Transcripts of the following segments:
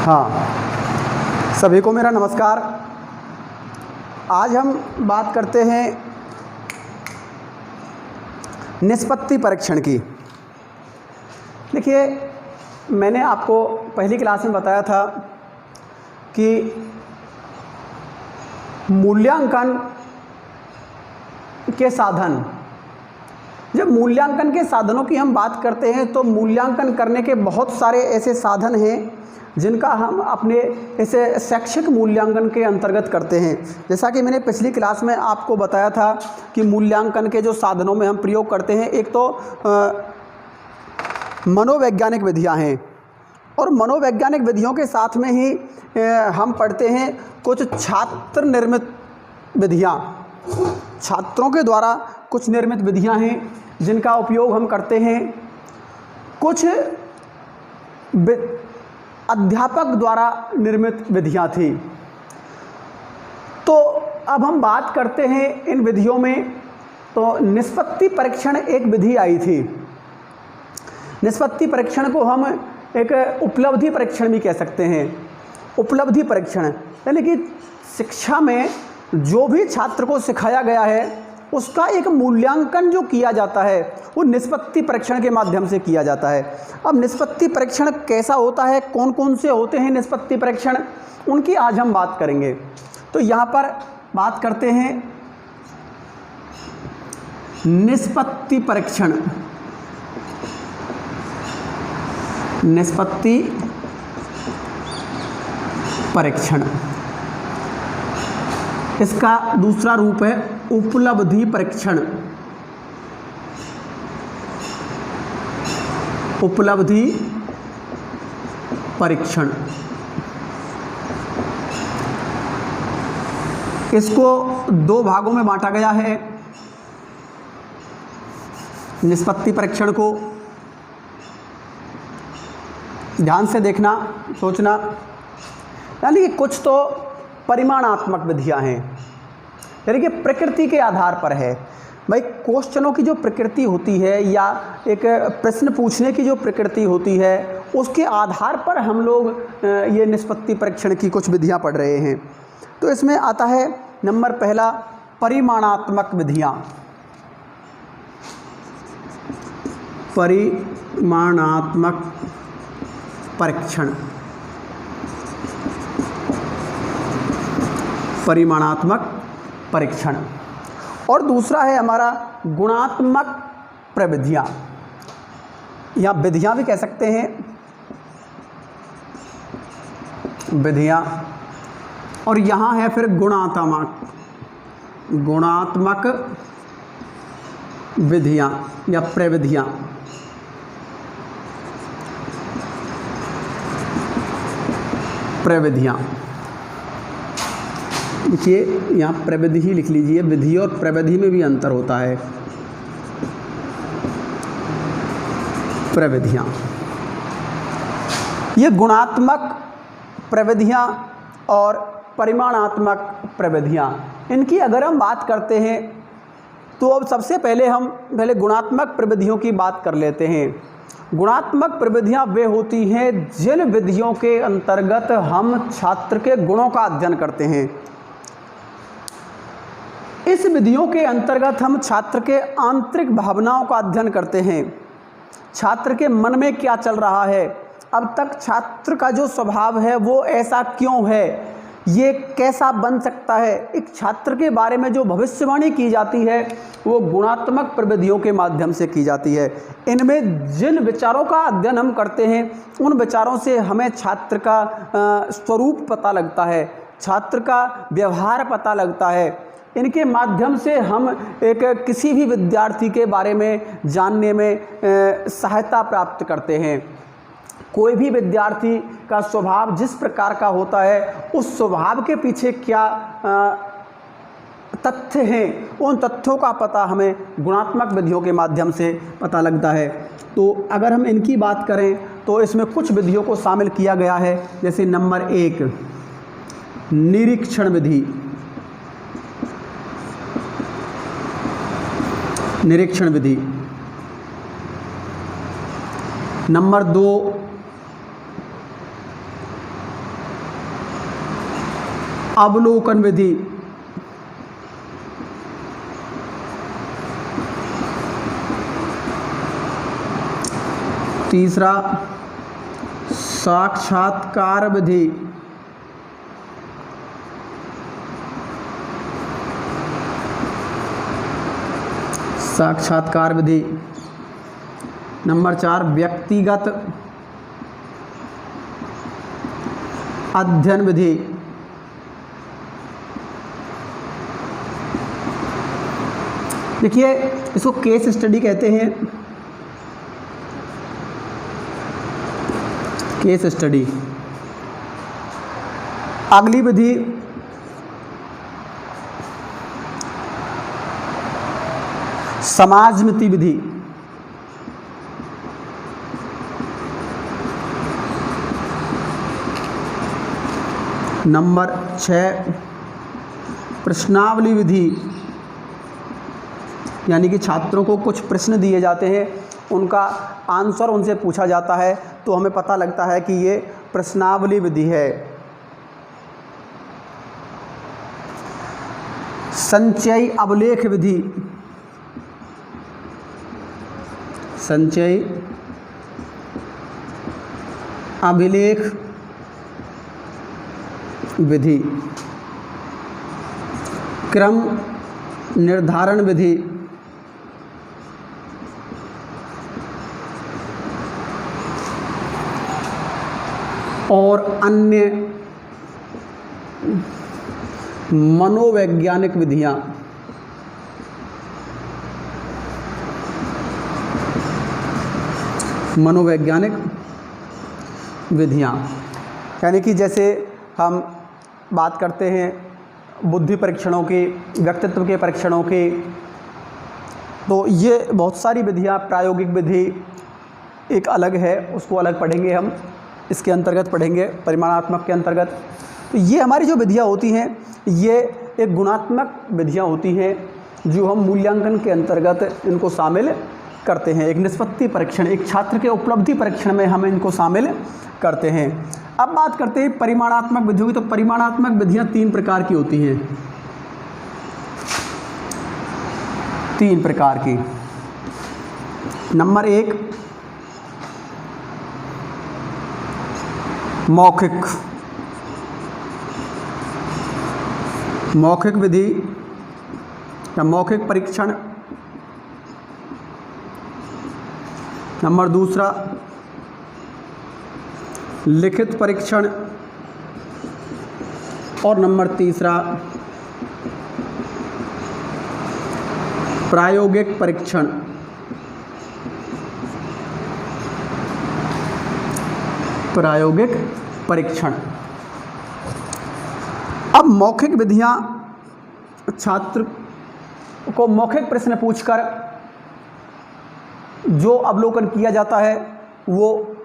हाँ, सभी को मेरा नमस्कार। आज हम बात करते हैं निष्पत्ति परीक्षण की। देखिए, मैंने आपको पहली क्लास में बताया था कि मूल्यांकन के साधन, जब मूल्यांकन के साधनों की हम बात करते हैं तो मूल्यांकन करने के बहुत सारे ऐसे साधन हैं जिनका हम अपने ऐसे शैक्षिक मूल्यांकन के अंतर्गत करते हैं। जैसा कि मैंने पिछली क्लास में आपको बताया था कि मूल्यांकन के जो साधनों में हम प्रयोग करते हैं, एक तो मनोवैज्ञानिक विधियां हैं, और मनोवैज्ञानिक विधियों के साथ में ही हम पढ़ते हैं कुछ छात्र निर्मित विधियां। छात्रों के द्वारा कुछ निर्मित विधियां हैं जिनका उपयोग हम करते हैं। कुछ अध्यापक द्वारा निर्मित विधियां थी। तो अब हम बात करते हैं इन विधियों में। तो निष्पत्ति परीक्षण एक विधि आई थी। निष्पत्ति परीक्षण को हम एक उपलब्धि परीक्षण भी कह सकते हैं। उपलब्धि परीक्षण यानी कि शिक्षा में जो भी छात्र को सिखाया गया है उसका एक मूल्यांकन जो किया जाता है वो निष्पत्ति परीक्षण के माध्यम से किया जाता है। अब निष्पत्ति परीक्षण कैसा होता है, कौन कौन से होते हैं निष्पत्ति परीक्षण, उनकी आज हम बात करेंगे। तो यहाँ पर बात करते हैं निष्पत्ति परीक्षण। निष्पत्ति परीक्षण, इसका दूसरा रूप है उपलब्धि परीक्षण। उपलब्धि परीक्षण, इसको दो भागों में बांटा गया है। निष्पत्ति परीक्षण को ध्यान से देखना, सोचना। यानी कि कुछ तो परिमाणात्मक विधियां हैं, यानी कि प्रकृति के आधार पर है। भाई, क्वेश्चनों की जो प्रकृति होती है या एक प्रश्न पूछने की जो प्रकृति होती है उसके आधार पर हम लोग ये निष्पत्ति परीक्षण की कुछ विधियां पढ़ रहे हैं। तो इसमें आता है नंबर पहला परिमाणात्मक विधियां। परिमाणात्मक परीक्षण, परिमाणात्मक परीक्षण। और दूसरा है हमारा गुणात्मक प्रविधियां, या विधियां भी कह सकते हैं, विधियां। और यहाँ है फिर गुणात्मक विधियां या प्रविधियां। प्रविधियां देखिए, यहाँ प्रविधि ही लिख लीजिए। विधि और प्रविधि में भी अंतर होता है। प्रविधियाँ, ये गुणात्मक प्रविधियाँ और परिमाणात्मक प्रविधियाँ, इनकी अगर हम बात करते हैं तो अब सबसे पहले हम गुणात्मक प्रविधियों की बात कर लेते हैं। गुणात्मक प्रविधियाँ वे होती हैं जिन विधियों के अंतर्गत हम छात्र के गुणों का अध्ययन करते हैं। इस विधियों के अंतर्गत हम छात्र के आंतरिक भावनाओं का अध्ययन करते हैं। छात्र के मन में क्या चल रहा है, अब तक छात्र का जो स्वभाव है वो ऐसा क्यों है, ये कैसा बन सकता है, एक छात्र के बारे में जो भविष्यवाणी की जाती है वो गुणात्मक प्रविधियों के माध्यम से की जाती है। इनमें जिन विचारों का अध्ययन हम करते हैं उन विचारों से हमें छात्र का स्वरूप पता लगता है, छात्र का व्यवहार पता लगता है। इनके माध्यम से हम एक किसी भी विद्यार्थी के बारे में जानने में सहायता प्राप्त करते हैं। कोई भी विद्यार्थी का स्वभाव जिस प्रकार का होता है उस स्वभाव के पीछे क्या तथ्य हैं, उन तथ्यों का पता हमें गुणात्मक विधियों के माध्यम से पता लगता है। तो अगर हम इनकी बात करें तो इसमें कुछ विधियों को शामिल किया गया है। जैसे नंबर 1 निरीक्षण विधि। निरीक्षण विधि। नंबर 2 अवलोकन विधि, तीसरा साक्षात्कार विधि, साक्षात्कार विधि। नंबर 4 व्यक्तिगत अध्ययन विधि। देखिए इसको केस स्टडी कहते हैं, केस स्टडी। अगली विधि समाजमिति विधि। नंबर 6 प्रश्नावली विधि, यानी कि छात्रों को कुछ प्रश्न दिए जाते हैं, उनका आंसर उनसे पूछा जाता है तो हमें पता लगता है कि ये प्रश्नावली विधि है। संचयी अभिलेख विधि, संचयी अभिलेख विधि। क्रम निर्धारण विधि, और अन्य मनोवैज्ञानिक विधियां। मनोवैज्ञानिक विधियां यानी कि जैसे हम बात करते हैं बुद्धि परीक्षणों की, व्यक्तित्व के परीक्षणों की, तो ये बहुत सारी विधियां, प्रायोगिक विधि एक अलग है, उसको अलग पढ़ेंगे हम, इसके अंतर्गत पढ़ेंगे परिमाणात्मक के अंतर्गत। तो ये हमारी जो विधियां होती हैं ये एक गुणात्मक विधियां होती हैं जो हम मूल्यांकन के अंतर्गत इनको शामिल करते हैं। एक निष्पत्ति परीक्षण, एक छात्र के उपलब्धि परीक्षण में हम इनको शामिल करते हैं। अब बात करते हैं परिमाणात्मक विधियों की। तो परिमाणात्मक विधियां 3 प्रकार की होती हैं, 3 प्रकार की। नंबर 1 मौखिक, मौखिक विधि या मौखिक परीक्षण। नंबर 2 लिखित परीक्षण, और नंबर 3 प्रायोगिक परीक्षण। प्रायोगिक परीक्षण। अब मौखिक विधियां, छात्र को मौखिक प्रश्न पूछकर जो अवलोकन किया जाता है वो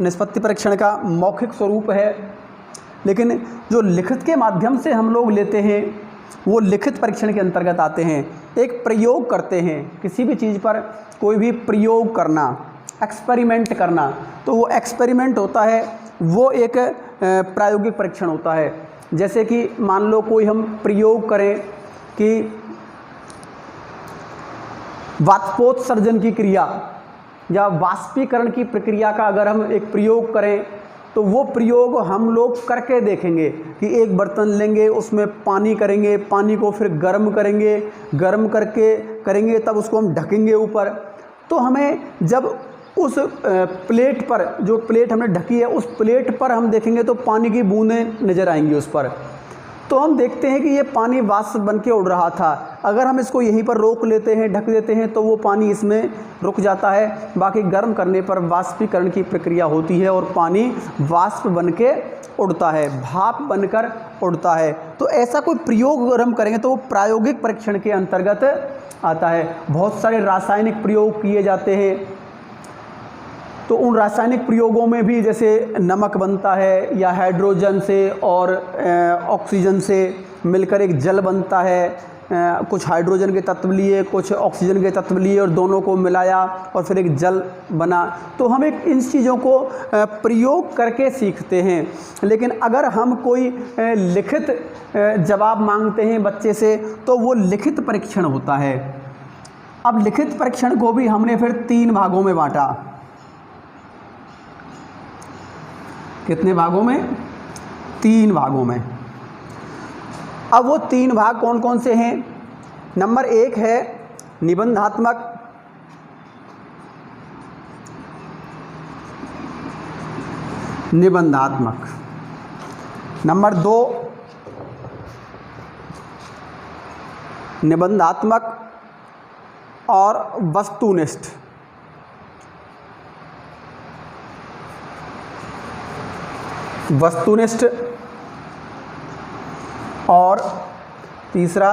निष्पत्ति परीक्षण का मौखिक स्वरूप है। लेकिन जो लिखित के माध्यम से हम लोग लेते हैं वो लिखित परीक्षण के अंतर्गत आते हैं। एक प्रयोग करते हैं, किसी भी चीज़ पर कोई भी प्रयोग करना, एक्सपेरिमेंट करना, तो वो एक्सपेरिमेंट होता है, वो एक प्रायोगिक परीक्षण होता है। जैसे कि मान लो कोई हम प्रयोग करें कि वाष्पोत्सर्जन की क्रिया या वाष्पीकरण की प्रक्रिया का अगर हम एक प्रयोग करें तो वो प्रयोग हम लोग करके देखेंगे कि एक बर्तन लेंगे, उसमें पानी करेंगे, पानी को फिर गर्म करेंगे, गर्म करके करेंगे तब उसको हम ढकेंगे ऊपर। तो हमें जब उस प्लेट पर, जो प्लेट हमने ढकी है उस प्लेट पर हम देखेंगे तो पानी की बूंदें नज़र आएंगी उस पर। तो हम देखते हैं कि ये पानी वाष्प बन के उड़ रहा था। अगर हम इसको यहीं पर रोक लेते हैं, ढक देते हैं, तो वो पानी इसमें रुक जाता है। बाकी गर्म करने पर वाष्पीकरण की प्रक्रिया होती है और पानी वाष्प बन के उड़ता है, भाप बनकर उड़ता है। तो ऐसा कोई प्रयोग अगर हम करेंगे तो वो प्रायोगिक परीक्षण के अंतर्गत आता है। बहुत सारे रासायनिक प्रयोग किए जाते हैं, तो उन रासायनिक प्रयोगों में भी जैसे नमक बनता है या हाइड्रोजन से और ऑक्सीजन से मिलकर एक जल बनता है, कुछ हाइड्रोजन के तत्व लिए, कुछ ऑक्सीजन के तत्व लिए और दोनों को मिलाया और फिर एक जल बना। तो हम एक इन चीज़ों को प्रयोग करके सीखते हैं। लेकिन अगर हम कोई लिखित जवाब मांगते हैं बच्चे से तो वो लिखित परीक्षण होता है। अब लिखित परीक्षण को भी हमने फिर 3 भागों में बांटा। कितने भागों में? 3 भागों में। अब वो 3 भाग कौन कौन से हैं? नंबर 1 है निबंधात्मक, नंबर 2 निबंधात्मक और वस्तुनिष्ठ। और तीसरा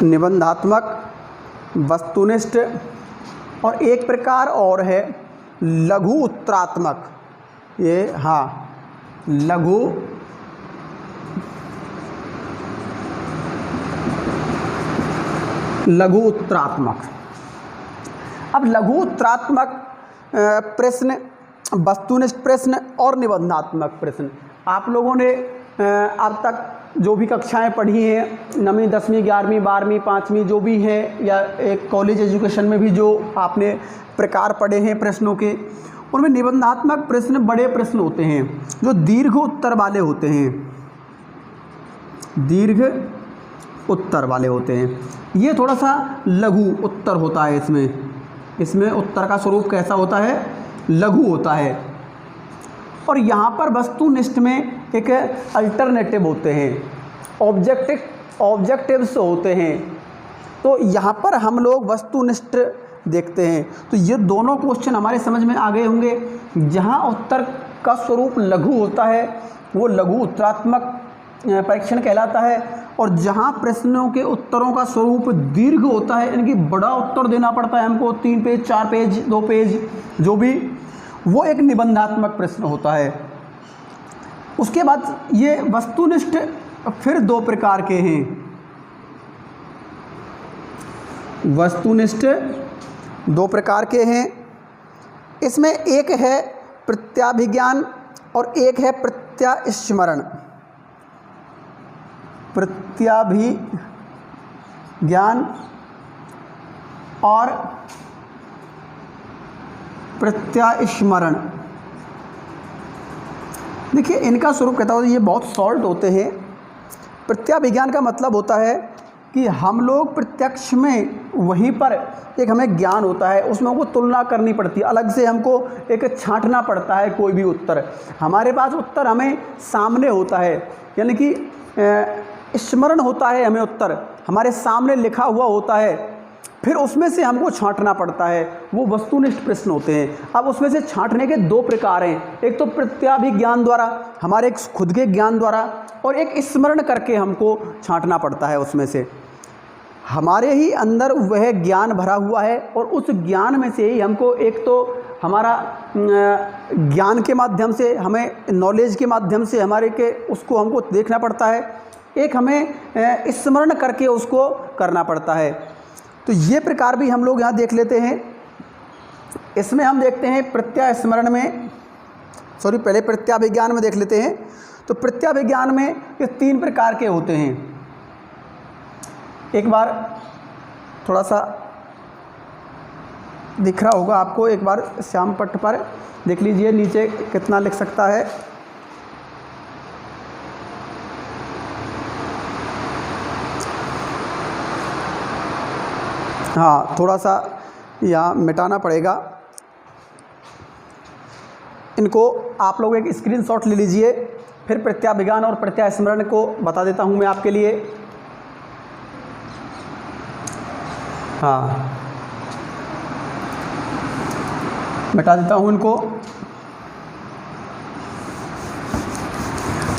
निबंधात्मक, वस्तुनिष्ठ और एक प्रकार और है लघु उत्तरात्मक। ये लघु उत्तरात्मक। अब लघु उत्तरात्मक प्रश्न, वस्तुनिष्ठ प्रश्न और निबंधात्मक प्रश्न, आप लोगों ने अब तक जो भी कक्षाएं पढ़ी हैं, 9वीं 10वीं 11वीं 12वीं 5वीं जो भी हैं, या एक कॉलेज एजुकेशन में भी जो आपने प्रकार पढ़े हैं प्रश्नों के, उनमें निबंधात्मक प्रश्न बड़े प्रश्न होते हैं जो दीर्घ उत्तर वाले होते हैं, दीर्घ उत्तर वाले होते हैं। ये थोड़ा सा लघु उत्तर होता है। इसमें उत्तर का स्वरूप कैसा होता है? लघु होता है। और यहाँ पर वस्तुनिष्ठ में एक अल्टरनेटिव होते हैं, ऑब्जेक्टिव्स होते हैं। तो यहाँ पर हम लोग वस्तुनिष्ठ देखते हैं। तो ये दोनों क्वेश्चन हमारे समझ में आ गए होंगे। जहाँ उत्तर का स्वरूप लघु होता है वो लघु उत्तरात्मक परीक्षण कहलाता है, और जहाँ प्रश्नों के उत्तरों का स्वरूप दीर्घ होता है, इनकी बड़ा उत्तर देना पड़ता है हमको, 3 पेज 4 पेज 2 पेज जो भी, वो एक निबंधात्मक प्रश्न होता है। उसके बाद ये वस्तुनिष्ठ फिर 2 प्रकार के हैं। वस्तुनिष्ठ 2 प्रकार के हैं। इसमें एक है प्रत्याभिज्ञान और एक है प्रत्यास्मरण। प्रत्याभिज्ञान और प्रत्यास्मरण। देखिए इनका स्वरूप कहता है, ये बहुत शॉर्ट होते हैं। प्रत्याभिज्ञान का मतलब होता है कि हम लोग प्रत्यक्ष में वहीं पर एक हमें ज्ञान होता है, उसमें हमको तुलना करनी पड़ती है, अलग से हमको एक छांटना पड़ता है कोई भी उत्तर। हमारे पास उत्तर हमें सामने होता है, यानी कि स्मरण होता है, हमें उत्तर हमारे सामने लिखा हुआ होता है, फिर उसमें से हमको छांटना पड़ता है। वो वस्तुनिष्ठ प्रश्न होते हैं। अब उसमें से छांटने के 2 प्रकार हैं, एक तो प्रत्याभिज्ञान द्वारा, हमारे खुद के ज्ञान द्वारा, और एक स्मरण करके हमको छांटना पड़ता है। उसमें से हमारे ही अंदर वह ज्ञान भरा हुआ है, और उस ज्ञान में से ही हमको, एक तो हमारा ज्ञान के माध्यम से, हमें नॉलेज के माध्यम से हमारे के उसको हमको देखना पड़ता है, एक हमें स्मरण करके उसको करना पड़ता है। तो ये प्रकार भी हम लोग यहाँ देख लेते हैं। इसमें हम देखते हैं प्रत्यास्मरण में, पहले प्रत्याभिज्ञान में देख लेते हैं। तो प्रत्याभिज्ञान में ये 3 प्रकार के होते हैं। एक बार थोड़ा सा दिख रहा होगा आपको, एक बार श्याम पट्ट पर देख लीजिए नीचे कितना लिख सकता है। हाँ, थोड़ा सा यहाँ मिटाना पड़ेगा। इनको आप लोग एक स्क्रीनशॉट ले लीजिए, फिर प्रत्याभिज्ञान और प्रत्यास्मरण को बता देता हूँ मैं आपके लिए। हाँ, मिटा देता हूँ इनको।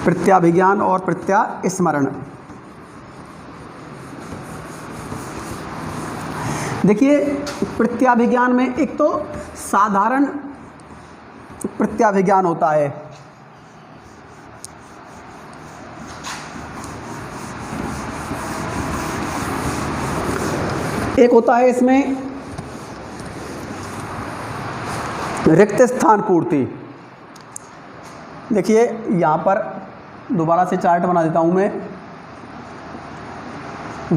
प्रत्याभिज्ञान और प्रत्यास्मरण। देखिए प्रत्याभिज्ञान में एक तो साधारण प्रत्याभिज्ञान होता है, एक होता है इसमें रिक्त स्थान पूर्ति। देखिए यहाँ पर दोबारा से चार्ट बना देता हूँ मैं।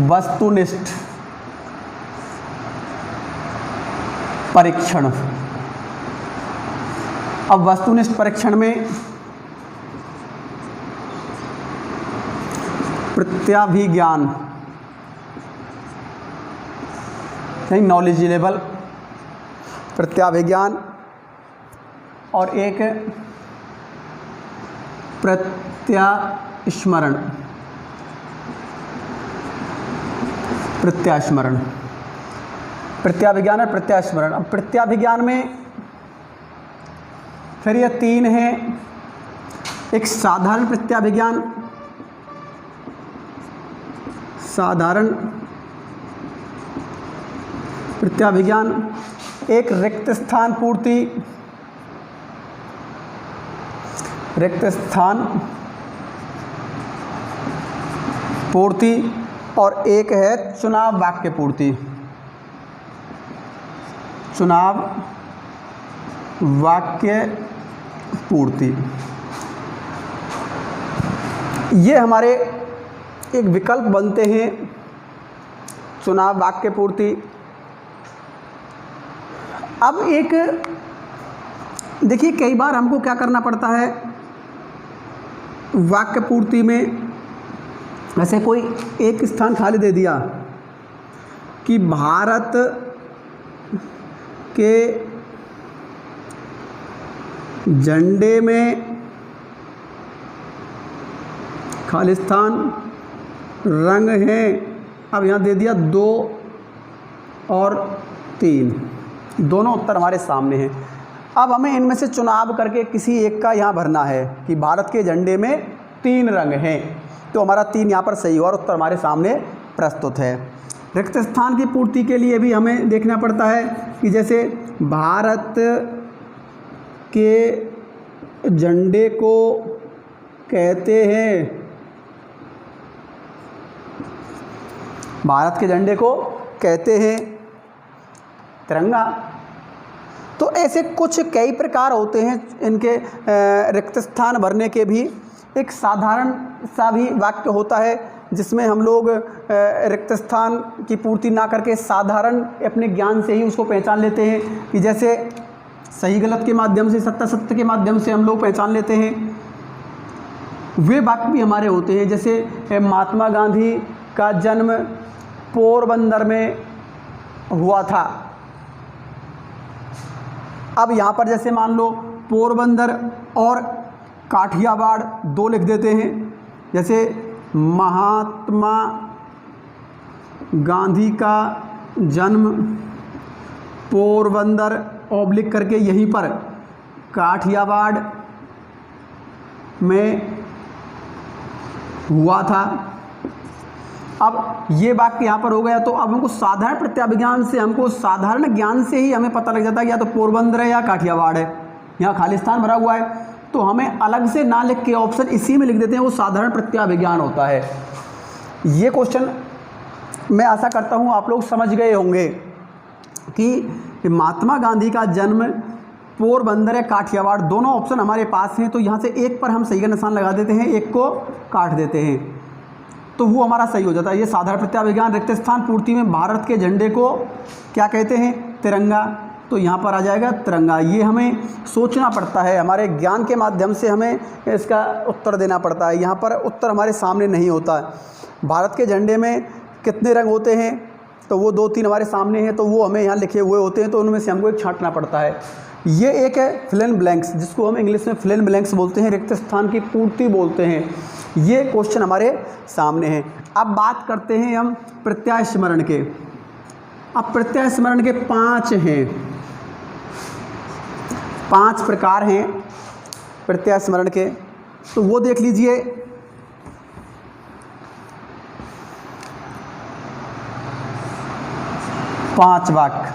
वस्तुनिष्ठ परीक्षण। अब वस्तुनिष्ठ परीक्षण में प्रत्याभिज्ञान यानी नॉलेज लेवल, प्रत्याभिज्ञान, और एक प्रत्यास्मरण। प्रत्याभिज्ञान और प्रत्यास्मरण। अब प्रत्याभिज्ञान में फिर ये तीन हैं। एक साधारण प्रत्याभिज्ञान, साधारण प्रत्याभिज्ञान, एक रिक्त स्थान पूर्ति, रिक्त स्थान पूर्ति, और एक है चुनाव वाक्य पूर्ति, चुनाव वाक्य पूर्ति। ये हमारे एक विकल्प बनते हैं, चुनाव वाक्य पूर्ति। अब एक देखिए, कई बार हमको क्या करना पड़ता है वाक्य पूर्ति में, वैसे कोई एक स्थान खाली दे दिया कि भारत के झंडे में खालिस्तान रंग हैं। अब यहाँ दे दिया 2 और 3, दोनों उत्तर हमारे सामने हैं। अब हमें इनमें से चुनाव करके किसी एक का यहाँ भरना है कि भारत के झंडे में 3 रंग हैं, तो हमारा 3 यहाँ पर सही और उत्तर हमारे सामने प्रस्तुत है। रिक्त स्थान की पूर्ति के लिए भी हमें देखना पड़ता है कि जैसे भारत के झंडे को कहते हैं, भारत के झंडे को कहते हैं तिरंगा। तो ऐसे कुछ कई प्रकार होते हैं इनके रिक्त स्थान भरने के भी। एक साधारण सा भी वाक्य होता है जिसमें हम लोग रिक्त स्थान की पूर्ति ना करके साधारण अपने ज्ञान से ही उसको पहचान लेते हैं कि जैसे सही गलत के माध्यम से, सत्य सत्य के माध्यम से हम लोग पहचान लेते हैं। वे वाक्य भी हमारे होते हैं, जैसे महात्मा गांधी का जन्म पोरबंदर में हुआ था। अब यहाँ पर जैसे मान लो पोरबंदर और काठियावाड़ 2 लिख देते हैं। जैसे महात्मा गांधी का जन्म पोरबंदर ऑब्लिक करके यहीं पर काठियावाड़ में हुआ था। अब ये वाक्य यहाँ पर हो गया। तो अब हमको साधारण प्रत्याभिज्ञान से, हमको साधारण ज्ञान से ही हमें पता लग जाता है कि या तो पोरबंदर है या काठियावाड़ है। यहाँ खालिस्तान भरा हुआ है, तो हमें अलग से ना लिख के ऑप्शन इसी में लिख देते हैं, वो साधारण प्रत्याभिज्ञान होता है। ये क्वेश्चन मैं आशा करता हूँ आप लोग समझ गए होंगे कि महात्मा गांधी का जन्म पोरबंदर है, काठियावाड़, दोनों ऑप्शन हमारे पास हैं। तो यहाँ से एक पर हम सही का निशान लगा देते हैं, एक को काट देते हैं, तो वो हमारा सही हो जाता है। ये साधारण प्रत्याभिज्ञान। रिक्त स्थान पूर्ति में भारत के झंडे को क्या कहते हैं? तिरंगा। तो यहाँ पर आ जाएगा तिरंगा। ये हमें सोचना पड़ता है, हमारे ज्ञान के माध्यम से हमें इसका उत्तर देना पड़ता है। यहाँ पर उत्तर हमारे सामने नहीं होता है। भारत के झंडे में कितने रंग होते हैं? तो वो 2-3 हमारे सामने हैं, तो वो हमें यहाँ लिखे हुए होते हैं, तो उनमें से हमको एक छांटना पड़ता है। ये एक है फिल इन ब्लैंक्स, जिसको हम इंग्लिश में फिल इन ब्लैंक्स बोलते हैं, रिक्त स्थान की पूर्ति बोलते हैं। ये क्वेश्चन हमारे सामने हैं। अब बात करते हैं हम प्रत्यास्मरण के। अब प्रत्यास्मरण के 5 हैं, 5 प्रकार हैं प्रत्यास्मरण के, तो वो देख लीजिए। पांच वाक्य।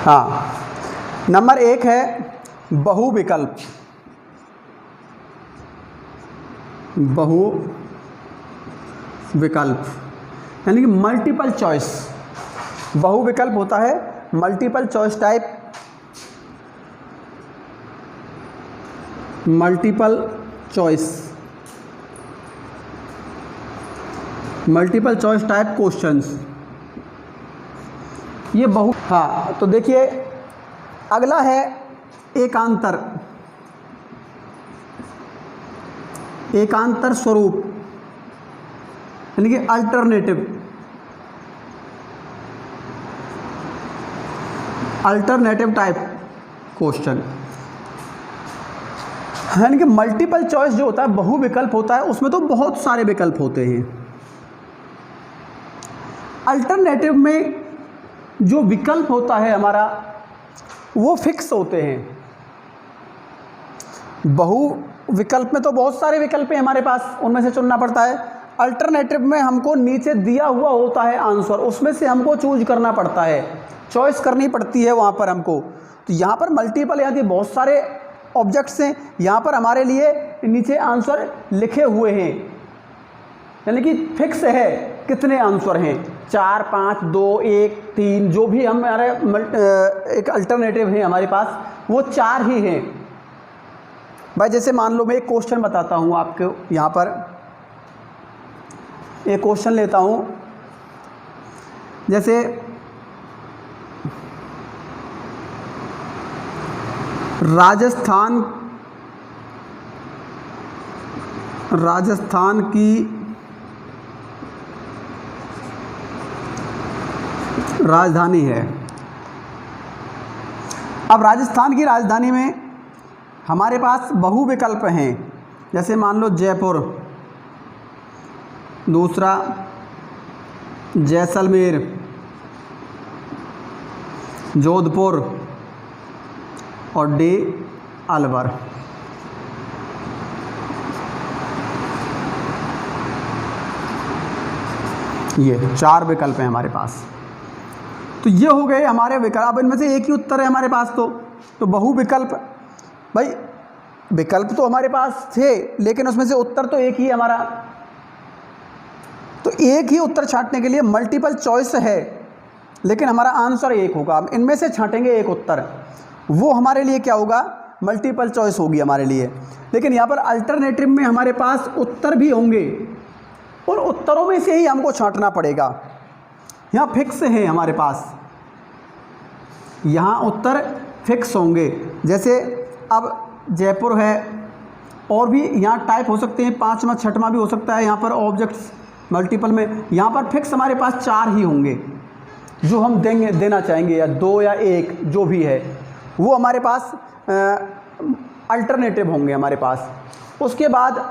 हाँ, नंबर 1 है बहुविकल्प। बहुविकल्प विकल्प, यानी कि मल्टीपल चॉइस। बहु विकल्प होता है multiple choice type, multiple choice type questions, ये बहु। हाँ, तो देखिए अगला है एकांतर स्वरूप, यानी कि अल्टरनेटिव टाइप क्वेश्चन, यानी कि मल्टीपल चॉइस जो होता है, बहु विकल्प होता है, उसमें तो बहुत सारे विकल्प होते हैं। अल्टरनेटिव में जो विकल्प होता है हमारा वो फिक्स होते हैं। बहु विकल्प में तो बहुत सारे विकल्प हैं हमारे पास, उनमें से चुनना पड़ता है। अल्टरनेटिव में हमको नीचे दिया हुआ होता है आंसर, उसमें से हमको चूज करना पड़ता है, चॉइस करनी पड़ती है वहाँ पर हमको। तो यहाँ पर मल्टीपल, यानी बहुत सारे ऑब्जेक्ट्स हैं, यहाँ पर हमारे लिए नीचे आंसर लिखे हुए हैं, यानी कि फिक्स है कितने आंसर हैं, 4, 5, 2, 1, 3, जो भी हमारे एक अल्टरनेटिव है हमारे पास वो 4 ही हैं। भाई जैसे मान लो मैं एक क्वेश्चन बताता हूँ आपको, यहाँ पर एक क्वेश्चन लेता हूँ, जैसे राजस्थान की राजधानी है। अब राजस्थान की राजधानी में हमारे पास बहु विकल्प हैं, जैसे मान लो जयपुर, दूसरा जैसलमेर, जोधपुर और डी अलवर। ये 4 विकल्प हैं हमारे पास। तो ये हो गए हमारे विकल्प। अब इनमें से एक ही उत्तर है हमारे पास, तो बहु विकल्प, भाई विकल्प तो हमारे पास थे लेकिन उसमें से उत्तर तो एक ही है हमारा, तो एक ही उत्तर छांटने के लिए मल्टीपल चॉइस है, लेकिन हमारा आंसर एक होगा। अब इनमें से छांटेंगे एक उत्तर, वो हमारे लिए क्या होगा, मल्टीपल चॉइस होगी हमारे लिए। लेकिन यहाँ पर अल्टरनेटिव में हमारे पास उत्तर भी होंगे, उन उत्तरों में से ही हमको छांटना पड़ेगा। यहाँ फिक्स है हमारे पास, यहाँ उत्तर फिक्स होंगे। जैसे अब जयपुर है, और भी यहाँ टाइप हो सकते हैं, 5वां 6वां भी हो सकता है यहाँ पर ऑब्जेक्ट्स मल्टीपल में। यहाँ पर फिक्स हमारे पास 4 ही होंगे जो हम देना चाहेंगे, या 2 या 1 जो भी है, वो हमारे पास अल्टरनेटिव होंगे हमारे पास। उसके बाद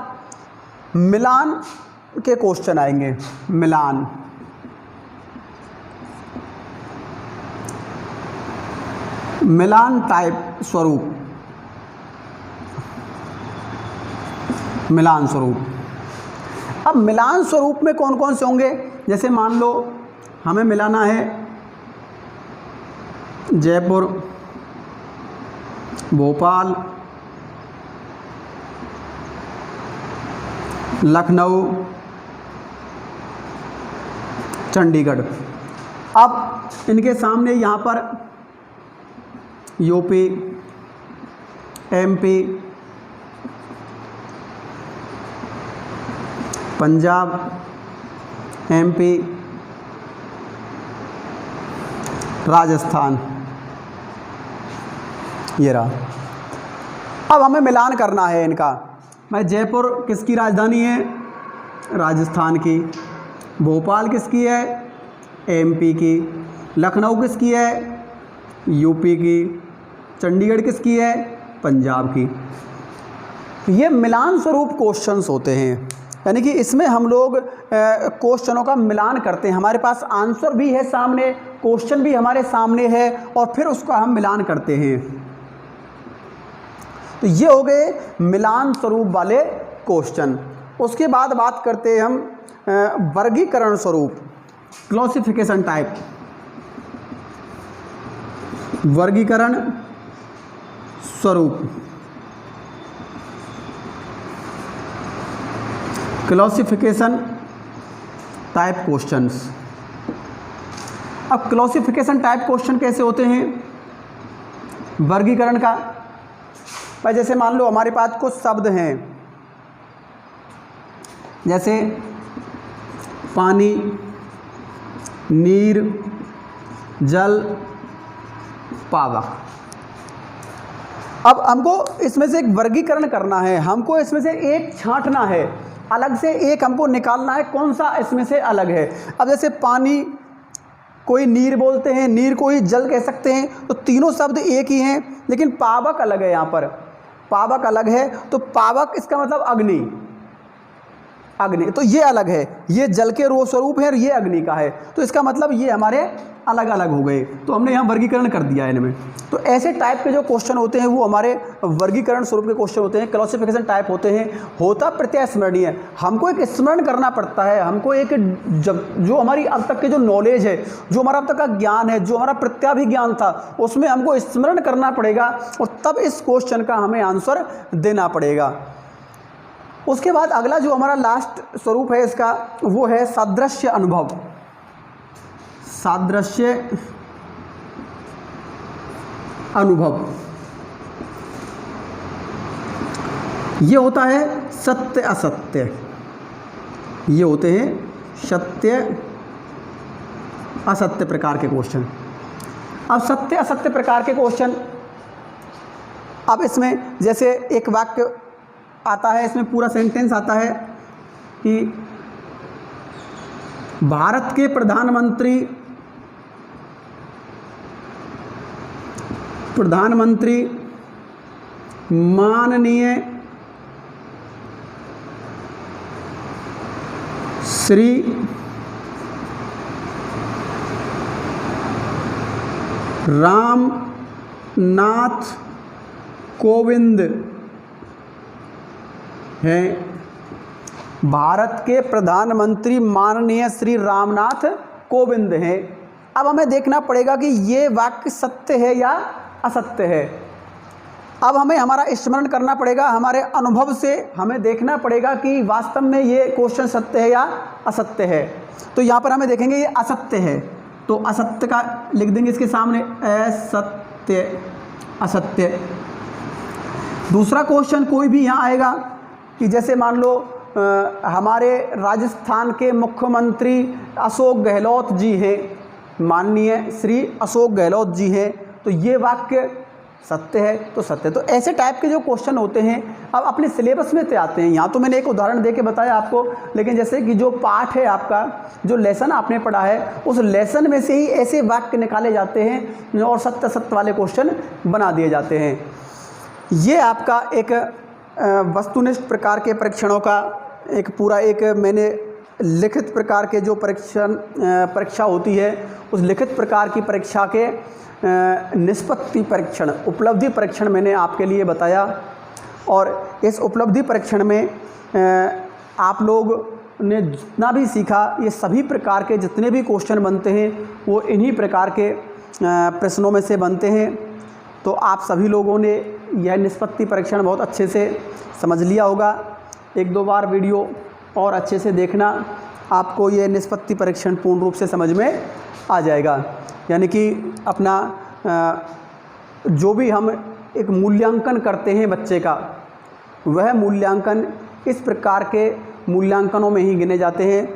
मिलान के क्वेश्चन आएंगे, मिलान टाइप स्वरूप, मिलान स्वरूप। अब मिलान स्वरूप में कौन कौन से होंगे, जैसे मान लो हमें मिलाना है जयपुर, भोपाल, लखनऊ, चंडीगढ़। अब इनके सामने यहाँ पर UP, MP, Punjab, MP, Rajasthan, ये रहा। अब हमें मिलान करना है इनका। भाई जयपुर किसकी राजधानी है, राजस्थान की। भोपाल किसकी है, एमपी की। लखनऊ किसकी है, यूपी की। चंडीगढ़ किसकी है, पंजाब की। ये मिलान स्वरूप क्वेश्चंस होते हैं, यानी कि इसमें हम लोग क्वेश्चनों का मिलान करते हैं। हमारे पास आंसर भी है सामने, क्वेश्चन भी हमारे सामने है, और फिर उसका हम मिलान करते हैं। तो ये हो गए मिलान स्वरूप वाले क्वेश्चन। उसके बाद बात करते हैं हम वर्गीकरण स्वरूप, क्लासिफिकेशन टाइप। वर्गीकरण स्वरूप, क्लासिफिकेशन टाइप क्वेश्चंस। अब क्लासिफिकेशन टाइप क्वेश्चन कैसे होते हैं, वर्गीकरण का। भाई जैसे मान लो हमारे पास कुछ शब्द हैं, जैसे पानी, नीर, जल, पावक। अब हमको इसमें से एक वर्गीकरण करना है, हमको इसमें से एक छांटना है, अलग से एक हमको निकालना है कौन सा इसमें से अलग है। अब जैसे पानी कोई नीर बोलते हैं, नीर को ही जल कह सकते हैं, तो तीनों शब्द एक ही हैं, लेकिन पावक अलग है। यहाँ पर पावक अलग है, तो पावक इसका मतलब अग्नि, अग्नि तो ये अलग है, ये जल के रो स्वरूप है और ये अग्नि का है, तो इसका मतलब ये हमारे अलग अलग हो गए। तो हमने यहाँ वर्गीकरण कर दिया है इनमें। तो ऐसे टाइप के जो क्वेश्चन होते हैं वो हमारे वर्गीकरण स्वरूप के क्वेश्चन होते हैं, क्लासिफिकेशन टाइप होते हैं। होता प्रत्यय स्मरणीय, हमको एक स्मरण करना पड़ता है, हमको एक जो हमारी अब तक के जो नॉलेज है, जो हमारा अब तक का ज्ञान है, जो हमारा प्रत्याभिज्ञान था, उसमें हमको स्मरण करना पड़ेगा और तब इस क्वेश्चन का हमें आंसर देना पड़ेगा। उसके बाद अगला जो हमारा लास्ट स्वरूप है इसका, वो है सादृश्य अनुभव। सादृश्य अनुभव ये होता है सत्य असत्य, ये होते हैं सत्य असत्य प्रकार के क्वेश्चन। अब सत्य असत्य प्रकार के क्वेश्चन, अब इसमें जैसे एक वाक्य आता है, इसमें पूरा सेंटेंस आता है कि भारत के प्रधानमंत्री माननीय श्री रामनाथ कोविंद हैं। भारत के प्रधानमंत्री माननीय श्री रामनाथ कोविंद हैं। अब हमें देखना पड़ेगा कि ये वाक्य सत्य है या असत्य है। अब हमें हमारा स्मरण करना पड़ेगा, हमारे अनुभव से हमें देखना पड़ेगा कि वास्तव में ये क्वेश्चन सत्य है या असत्य है। तो यहाँ पर हमें देखेंगे ये असत्य है, तो असत्य का लिख देंगे इसके सामने असत्य, असत्य। दूसरा क्वेश्चन कोई भी यहाँ आएगा कि जैसे मान लो हमारे राजस्थान के मुख्यमंत्री अशोक गहलोत जी हैं, माननीय श्री अशोक गहलोत जी हैं, तो ये वाक्य सत्य है, तो सत्य। तो ऐसे टाइप के जो क्वेश्चन होते हैं अब अपने सिलेबस में तो आते हैं। यहाँ तो मैंने एक उदाहरण दे के बताया आपको, लेकिन जैसे कि जो पाठ है आपका, जो लेसन आपने पढ़ा है, उस लेसन में से ही ऐसे वाक्य निकाले जाते हैं और सत्य सत्य वाले क्वेश्चन बना दिए जाते हैं। ये आपका एक वस्तुनिष्ठ प्रकार के परीक्षणों का एक पूरा एक मैंने लिखित प्रकार के जो परीक्षा होती है, उस लिखित प्रकार की परीक्षा के निष्पत्ति परीक्षण, उपलब्धि परीक्षण मैंने आपके लिए बताया। और इस उपलब्धि परीक्षण में आप लोग ने जितना भी सीखा, ये सभी प्रकार के जितने भी क्वेश्चन बनते हैं वो इन्हीं प्रकार के प्रश्नों में से बनते हैं। तो आप सभी लोगों ने यह निष्पत्ति परीक्षण बहुत अच्छे से समझ लिया होगा। एक दो बार वीडियो और अच्छे से देखना, आपको ये निष्पत्ति परीक्षण पूर्ण रूप से समझ में आ जाएगा। यानी कि अपना जो भी हम एक मूल्यांकन करते हैं बच्चे का, वह मूल्यांकन इस प्रकार के मूल्यांकनों में ही गिने जाते हैं।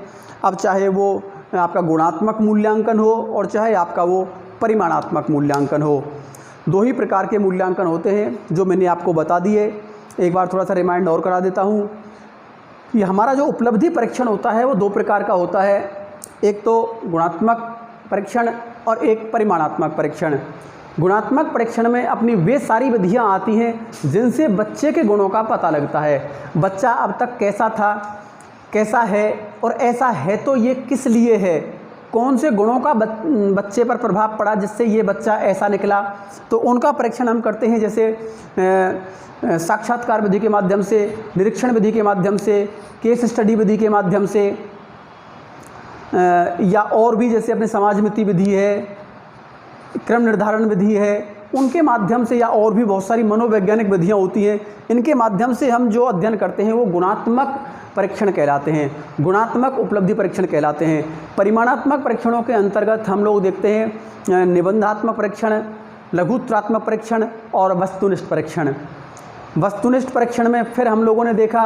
अब चाहे वो आपका गुणात्मक मूल्यांकन हो और चाहे आपका वो परिमाणात्मक मूल्यांकन हो, दो ही प्रकार के मूल्यांकन होते हैं जो मैंने आपको बता दिए। एक बार थोड़ा सा रिमाइंड और करा देता हूँ कि हमारा जो उपलब्धि परीक्षण होता है वो दो प्रकार का होता है, एक तो गुणात्मक परीक्षण और एक परिमाणात्मक परीक्षण। गुणात्मक परीक्षण में अपनी वे सारी विधियां आती हैं जिनसे बच्चे के गुणों का पता लगता है। बच्चा अब तक कैसा था, कैसा है, और ऐसा है तो ये किस लिए है, कौन से गुणों का बच्चे पर प्रभाव पड़ा जिससे ये बच्चा ऐसा निकला। तो उनका परीक्षण हम करते हैं, जैसे साक्षात्कार विधि के माध्यम से, निरीक्षण विधि के माध्यम से, केस स्टडी विधि के माध्यम से, या और भी जैसे अपने समाज मिति विधि है, क्रम निर्धारण विधि है, उनके माध्यम से, या और भी बहुत सारी मनोवैज्ञानिक विधियाँ होती हैं, इनके माध्यम से हम जो अध्ययन करते हैं वो गुणात्मक परीक्षण कहलाते हैं, गुणात्मक उपलब्धि परीक्षण कहलाते हैं। परिमाणात्मक परीक्षणों के अंतर्गत हम लोग देखते हैं निबंधात्मक परीक्षण, लघुत्रात्मक परीक्षण और वस्तुनिष्ठ परीक्षण। वस्तुनिष्ठ परीक्षण में फिर हम लोगों ने देखा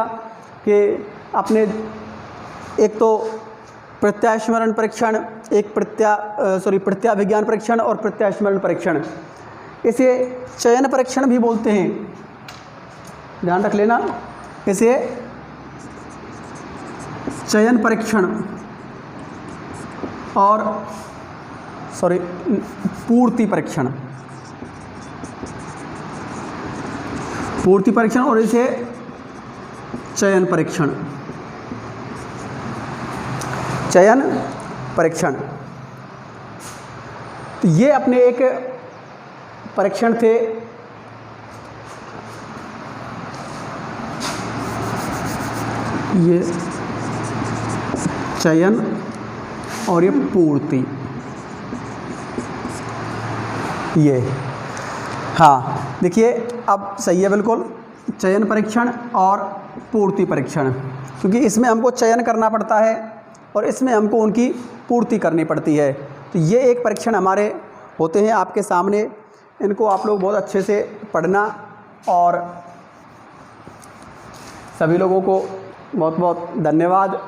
कि अपने एक तो प्रत्यास्मरण परीक्षण, एक प्रत्याभिज्ञान परीक्षण और प्रत्यास्मरण परीक्षण। इसे चयन परीक्षण भी बोलते हैं, ध्यान रख लेना। इसे चयन परीक्षण और पूर्ति परीक्षण, पूर्ति परीक्षण और इसे चयन परीक्षण, चयन परीक्षण। तो ये अपने एक परीक्षण थे। ये चयन और ये पूर्ति, ये हाँ देखिए अब सही है बिल्कुल, चयन परीक्षण और पूर्ति परीक्षण, क्योंकि इसमें हमको चयन करना पड़ता है और इसमें हमको उनकी पूर्ति करनी पड़ती है। तो ये एक परीक्षण हमारे होते हैं आपके सामने, इनको आप लोग बहुत अच्छे से पढ़ना और सभी लोगों को बहुत बहुत धन्यवाद।